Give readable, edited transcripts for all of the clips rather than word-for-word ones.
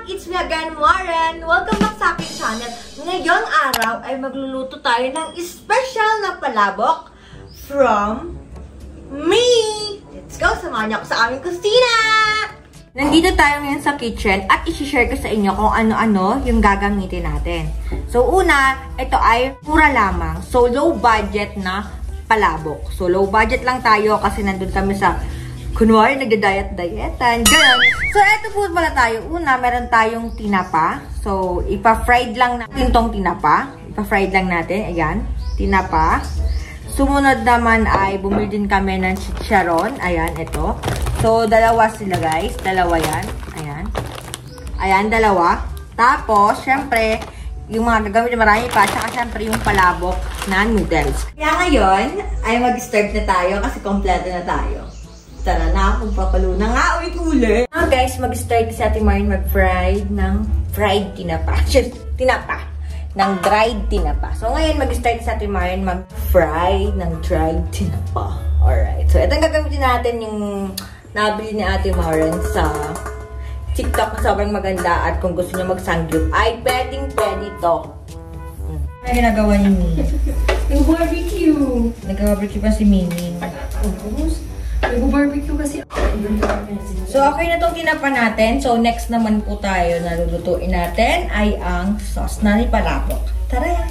It's me again, Warren! Welcome back sa aking channel. Ngayong araw ay magluluto tayo ng special na palabok from me! Let's go! Samahan niyo ako sa aming kusina! Nandito tayo ngayon sa kitchen at isi-share ko sa inyo kung ano-ano yung gagamitin natin. So una, ito ay mura lamang. So low budget na palabok. So low budget lang tayo kasi nandun kami sa kunwari, nagda-diet-dietan, gano'n. So, eto po pala tayo. Una, meron tayong tinapa. So, ipa-fried lang natin tong tinapa. Ipa-fried lang natin. Ayan, tinapa. Sumunod naman ay bumili din kami ng chicharon. Ayan, ito. So, dalawa sila, guys. Dalawa yan. Ayan. Ayan, dalawa. Tapos, syempre, yung mga gagamit na marami pa. Tsaka, syempre, yung palabok na noodles. Kaya ngayon, ay mag-start na tayo kasi kompleto na tayo. Tara na, magpapalo na nga. Uy, kule! Now guys, mag-start si Ate Marin mag-fried ng fried tinapa. Tinapa. Ng dried tinapa. So, ngayon, mag-start si Ate Marin mag-fried ng dried tinapa. Alright. So, ito ang gagamitin natin yung nabili ni Ate Marin sa TikTok na sobrang maganda at kung gusto niyo mag-sangyup ay pwedeng-pwede ito. Ano ginagawa ni Mimi? Yung barbecue. Nag-barbecue pa si Mimi. Nag-barbecue kasi. So, okay na itong tinapa natin. So, next naman po tayo na lulutuin natin ay ang sauce na ni palabok. Tara!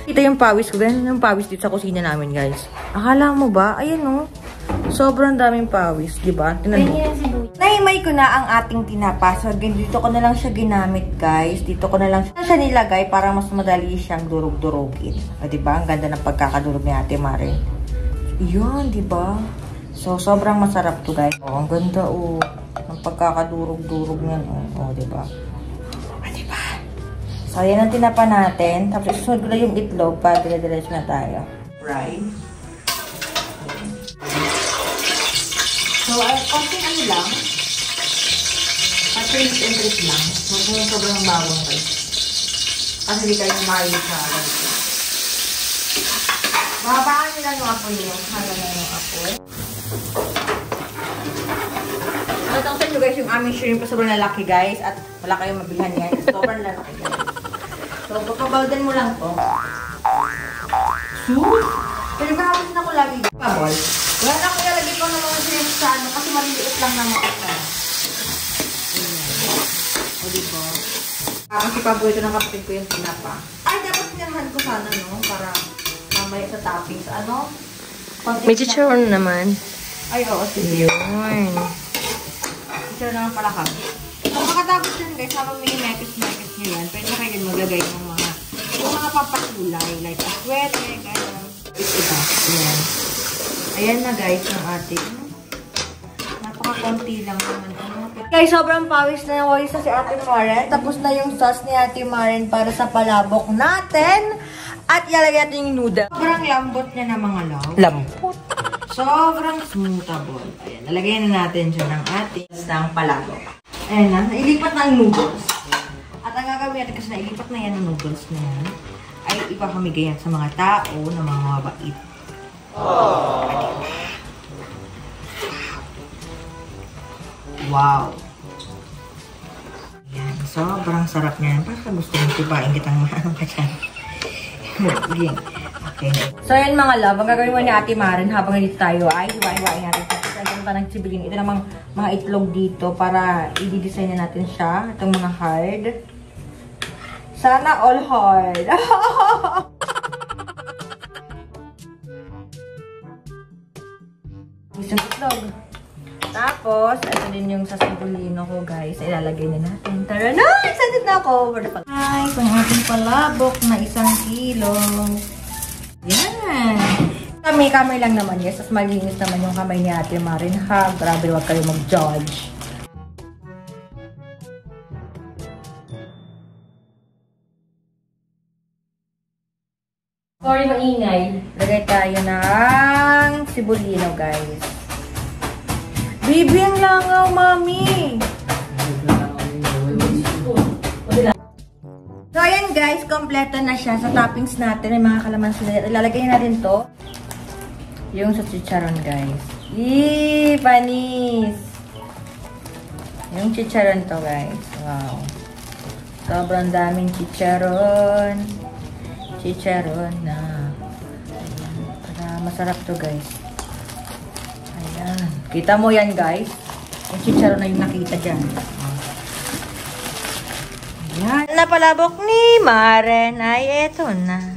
Kita yung pawis ko. Ganun yung pawis dito sa kusina namin, guys. Akala mo ba? Ayan, no? Sobrang daming pawis, di ba? Naimay ko na ang ating tinapa. So, dito ko na lang siya ginamit, guys. Dito ko na lang siya nilagay para mas madali siyang durug-durugin. O, di ba? Ang ganda ng pagkakadurog ni Ate Marin. Yun, di ba? So, sobrang masarap to, guys. Oh, ang ganda, oh. Ang pagkakadurog-durog niyan, oh. Oh, diba? Ah, diba? So, yan ang tinapa natin. Tapos, isunod ko na yung itlog para dire-diretso na tayo. Right? So, konting ano lang. Patrick and trip lang. Huwag mo sobrang bawang, guys. Kasi hindi kayo mahilig sa alam. Mahabaan nila yung apoy nyo. Hala na yung apoy. Natang sa inyo guys, yung aming shrimp sobrang lalaki guys. At wala kayong mabilhan yan. Sobrang lalaki guys. So, pagkabaldan mo lang to. Sus! Pero kahapon na ko lagi. Pabol. Wala na akong nalagay ko ng mga shrimp sa ano. Kasi maliliit lang naman ito. O diba? Kasi paboy ito ng kapatid ko yung tinapa. Ay, dapat pinarahan ko sana no. Para mamaya sa toppings. Ano? May chicharon naman. Ay, oo. Sige. Yun. Chicharon naman pala kami. Kung makatapos yun guys, habang may mekis-mekis nyo yan, pwede kayo maglagay ng mga papakulay. Like aswete, gano'n. Iba. Ayan. Ayan na guys, yung ating. Napaka-konti lang naman. Guys, sobrang pawis na yung walis na si Ate Marin. Tapos na yung sauce ni Ate Marin para sa palabok natin. At ilalagay natin yung noodle. Sobrang lambot niya na mga law. Lambot. Sobrang smoothable. Ayan, nalagay na natin dyan ng ating palabok. Ayan na, nailipat na ang noodles. At ang gagawin natin kasi nailipat na yan ang noodles na yan, ay ipapamigay yan sa mga tao na mga mabait. Wow! Ayan, sobrang sarap niyan. Parang gusto mong tibain kitang maanong ka dyan. Okay. So, yun mga love, ang gagawin mo ni Ate Marin habang dito tayo ay hiwa-hiwain natin. Tapos, ang ganda ng sibilin. Ito namang mga itlog dito para i-design na natin siya. Itong mga hard. Sana all hard. Isang itlog. Tapos, ito din yung sa sibulino ko, guys. Ilalagay na natin. Tara na! Excited na ako! Guys, ang ating palabok na 1 kilo. Yan! Kamay lang naman, guys. Tapos malinis naman yung kamay ni Ate Marin, ha? Grabe, huwag kayo mag-judge. Sorry, maingay. Lagay tayo ng sibulino, guys. Baby, ang langaw, mami! So, ayan guys, kompleto na siya sa toppings natin. May mga kalamansi na. Ilalagay natin to. Yung sa chicharon, guys. Panis! Yung chicharon to, guys. Wow. Sobrang daming chicharon. Chicharon na. Ayan. Para masarap to, guys. Ayan. Kita mo yan, guys. Yung chicharon na yung nakita dyan. Ayan. Napalabok ni Maren ay eto na.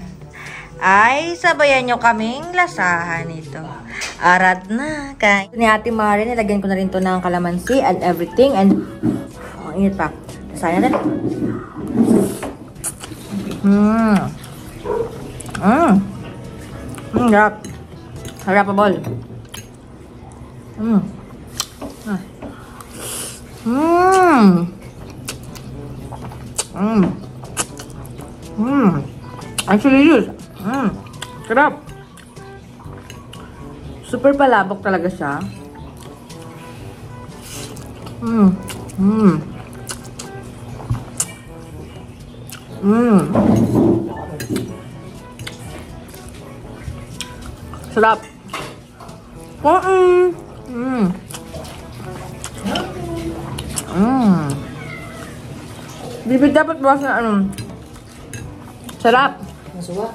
Ay, sabayan nyo kaming lasahan ito. Arat na. Kaya ni Ate Maren, nilagyan ko na rin to ng kalamansi and everything. And, ang init pa. Lasahan natin. Harap. Harapable. Actually, yun. Sarap. Super palabok talaga siya. Sarap. Bibig dapat bawas na ano. Sarap. Masuwa.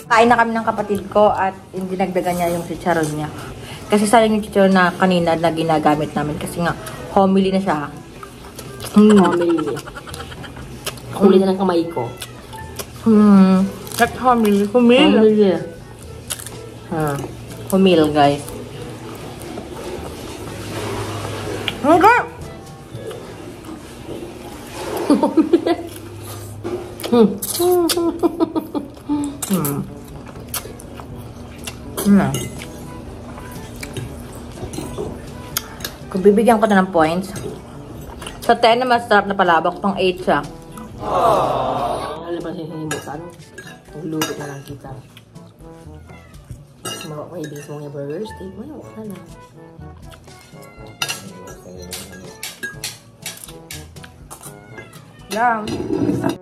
Kain na kami ng kapatid ko at dinagdagan niya yung chicharon niya. Kasi sayang yung chicharon na kanina na ginagamit namin kasi nga homily na siya. Homily. Huli na ng kamay ko. That's homily. Humil. Humil, guys. Okay. Kung bibigyan ko na ng points, sa 10 na masarap na palabok, tong 8 siya. Alam ba siya mo sa ano? Nagluluto na lang kita. Sumawa ko ibig mo yung burger steak. Mayo ka na. Yum.